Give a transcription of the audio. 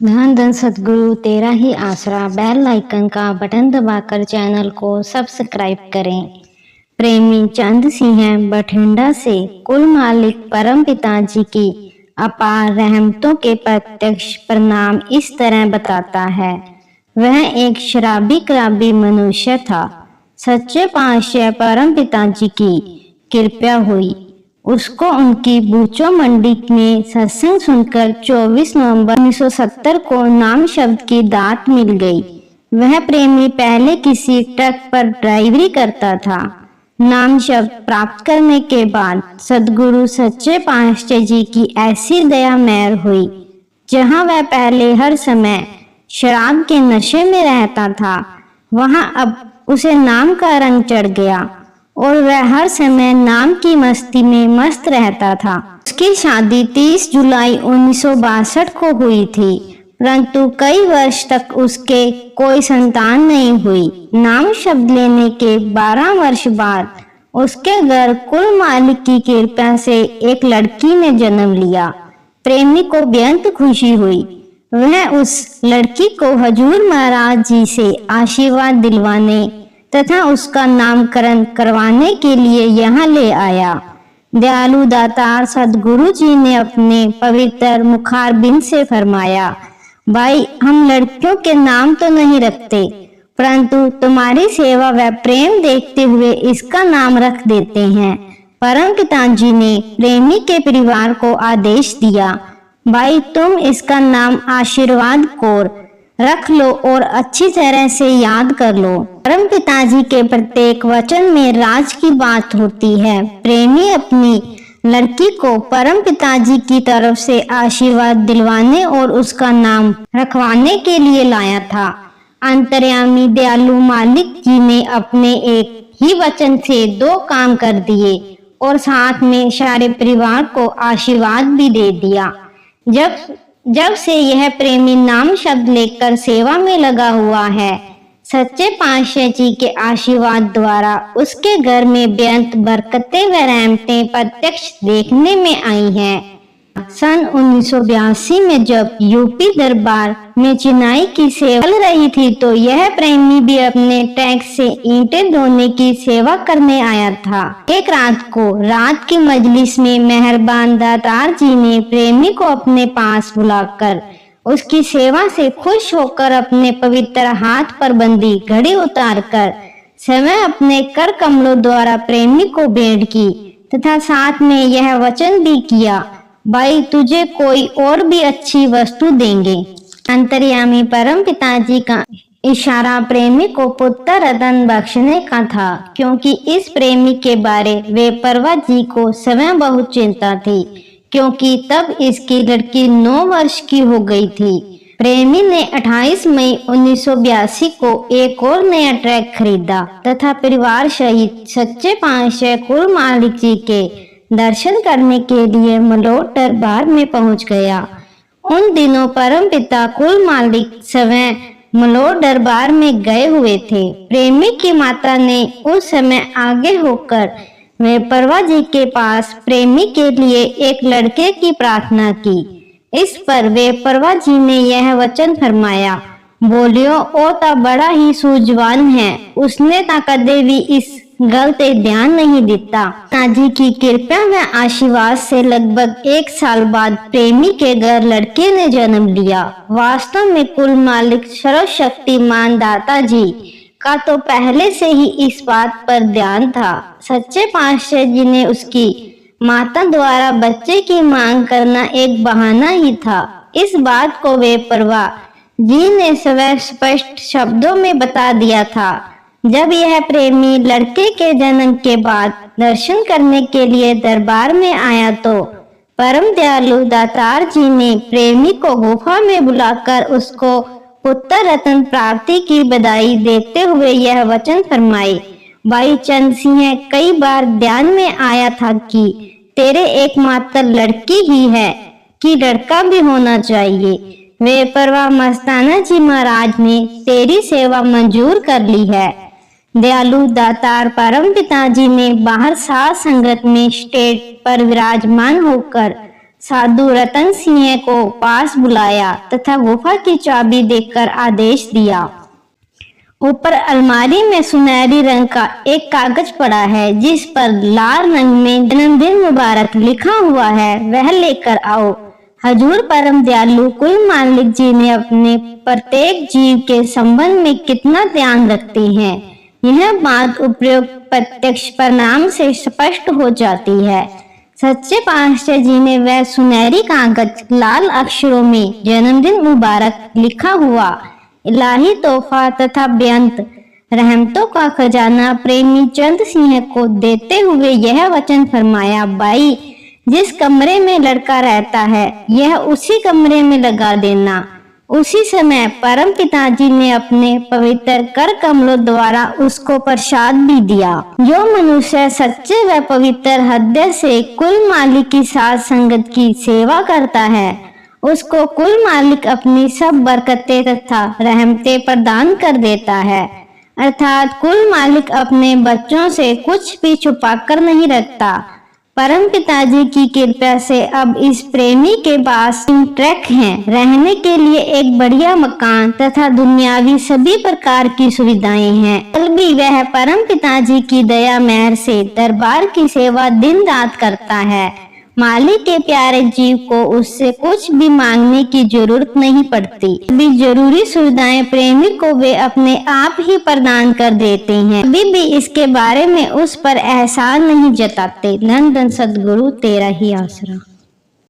धन धन सद्गुरु तेरा ही आसरा। बेल आइकन का बटन दबाकर चैनल को सब्सक्राइब करें। प्रेमी चंद सिंह बठिंडा से कुल मालिक परम पिता जी की अपार रहमतों के प्रत्यक्ष परिणाम इस तरह बताता है। वह एक शराबी कराबी मनुष्य था। सच्चे पातशाह परम पिता जी की कृपा हुई। उसको उनकी बूचो मंडी में सत्संग सुनकर 24 नवंबर 1970 को नाम शब्द की दात मिल गई। वह प्रेमी पहले किसी ट्रक पर ड्राइवरी करता था। नाम शब्द प्राप्त करने के बाद सद्गुरु सच्चे पातशाह जी की ऐसी दया मेहर हुई। जहां वह पहले हर समय शराब के नशे में रहता था, वहां अब उसे नाम का रंग चढ़ गया और वह हर समय नाम की मस्ती में मस्त रहता था। उसकी शादी 30 जुलाई 1962 को हुई थी, परंतु कई वर्ष तक उसके कोई संतान नहीं हुई। नाम शब्द लेने के 12 वर्ष बाद उसके घर कुल मालिक की कृपा से एक लड़की ने जन्म लिया। प्रेमी को बेहद खुशी हुई। वह उस लड़की को हजूर महाराज जी से आशीर्वाद दिलवाने तथा उसका नामकरण करवाने के लिए यहाँ ले आया। दयालु दातार सदगुरु जी ने अपने पवित्र मुखारबिंद से फरमाया, भाई हम लड़कियों के नाम तो नहीं रखते, परंतु तुम्हारी सेवा व प्रेम देखते हुए इसका नाम रख देते हैं। परम पिताजी ने प्रेमी के परिवार को आदेश दिया, भाई तुम इसका नाम आशीर्वाद कौर रख लो और अच्छी तरह से याद कर लो। परम पिताजी के प्रत्येक वचन में राज की बात होती है। प्रेमी अपनी लड़की को परम पिताजी की तरफ से आशीर्वाद दिलवाने और उसका नाम रखवाने के लिए लाया था। अंतर्यामी दयालु मालिक जी ने अपने एक ही वचन से 2 काम कर दिए और साथ में सारे परिवार को आशीर्वाद भी दे दिया। जब से यह प्रेमी नाम शब्द लेकर सेवा में लगा हुआ है, सच्चे पातशाह जी के आशीर्वाद द्वारा उसके घर में बेअंत बरकतें व रहमतें प्रत्यक्ष देखने में आई हैं। सन 1982 में जब यूपी दरबार में चिनाई की सेवा चल रही थी, तो यह प्रेमी भी अपने टैक्स से ईंटें ढोने की सेवा करने आया था। एक रात की मजलिस में मेहरबान दातार जी ने प्रेमी को अपने पास बुलाकर उसकी सेवा से खुश होकर अपने पवित्र हाथ पर बंदी घड़ी उतारकर समय अपने कर कमलों द्वारा प्रेमी को भेंट की तथा साथ में यह वचन भी किया, भाई तुझे कोई और भी अच्छी वस्तु देंगे। अंतर्यामी परम पिताजी का इशारा प्रेमी को पुत्र रतन बख्शने का था, क्योंकि इस प्रेमी के बारे वे परवा जी को स्वयं बहुत चिंता थी, क्योंकि तब इसकी लड़की 9 वर्ष की हो गई थी। प्रेमी ने 28 मई 1982 को एक और नया ट्रक खरीदा तथा परिवार सहित सच्चे पातशाह कुल मालिक जी के दर्शन करने के लिए मलोट दरबार में पहुंच गया। उन दिनों परम पिता कुल मालिक स्वयं मलोट दरबार में गए हुए थे। प्रेमी की माता ने उस समय आगे होकर वे परवा जी के पास प्रेमी के लिए एक लड़के की प्रार्थना की। इस पर वे परवा जी ने यह वचन फरमाया, बोलियो ओ ता बड़ा ही सूझवान है, उसने ता कदे भी इस गलते ध्यान नहीं देता। पिताजी की कृपा व आशीर्वाद से लगभग 1 साल बाद प्रेमी के घर लड़के ने जन्म लिया। वास्तव में कुल मालिक सर्वशक्तिमान दाता जी का तो पहले से ही इस बात पर ध्यान था। सच्चे पातशाह जी ने उसकी माता द्वारा बच्चे की मांग करना एक बहाना ही था। इस बात को वे परवा जी ने स्वयं स्पष्ट शब्दों में बता दिया था। जब यह प्रेमी लड़के के जन्म के बाद दर्शन करने के लिए दरबार में आया, तो परम दयालु दातार जी ने प्रेमी को गुफा में बुलाकर उसको पुत्र रत्न प्राप्ति की बधाई देते हुए यह वचन फरमाए, भाई चंद सिंह, कई बार ध्यान में आया था कि तेरे एकमात्र लड़की ही है कि लड़का भी होना चाहिए। वे परवा मस्ताना जी महाराज ने तेरी सेवा मंजूर कर ली है। दयालु दातार परम पिताजी ने बाहर साध संगत में स्टेज पर विराजमान होकर साधु रतन सिंह को पास बुलाया तथा गुफा की चाबी देकर आदेश दिया। ऊपर अलमारी में सुनहरी रंग का एक कागज पड़ा है जिस पर लाल रंग में जन्मदिन मुबारक लिखा हुआ है, वह लेकर आओ। हजूर परम दयालु कुल मालिक जी ने अपने प्रत्येक जीव के संबंध में कितना ध्यान रखते हैं, यह बात उपयुक्त प्रत्यक्ष परिणाम से स्पष्ट हो जाती है। सच्चे पातशाह जी ने वह सुनहरी कागज लाल अक्षरों में जन्मदिन मुबारक लिखा हुआ इलाही तोहफा तथा बेअंत रहमतों का खजाना प्रेमी चंद सिंह को देते हुए यह वचन फरमाया, भाई जिस कमरे में लड़का रहता है यह उसी कमरे में लगा देना। उसी समय परम पिताजी ने अपने पवित्र कर कमलों द्वारा उसको प्रसाद भी दिया। जो मनुष्य सच्चे व पवित्र हृदय से कुल मालिक की साथ संगत की सेवा करता है उसको कुल मालिक अपनी सब बरकतें तथा रहमतें प्रदान कर देता है। अर्थात कुल मालिक अपने बच्चों से कुछ भी छुपा कर नहीं रखता। परम पिताजी की कृपा से अब इस प्रेमी के पास 3 ट्रक हैं, रहने के लिए एक बढ़िया मकान तथा दुनियावी सभी प्रकार की सुविधाएं हैं। कल भी वह परम पिताजी की दया मेहर से दरबार की सेवा दिन रात करता है। मालिक के प्यारे जीव को उससे कुछ भी मांगने की जरूरत नहीं पड़ती। अभी जरूरी सुविधाएं प्रेमी को वे अपने आप ही प्रदान कर देते हैं। अभी भी इसके बारे में उस पर एहसान नहीं जताते। धन धन सद्गुरु तेरा ही आसरा।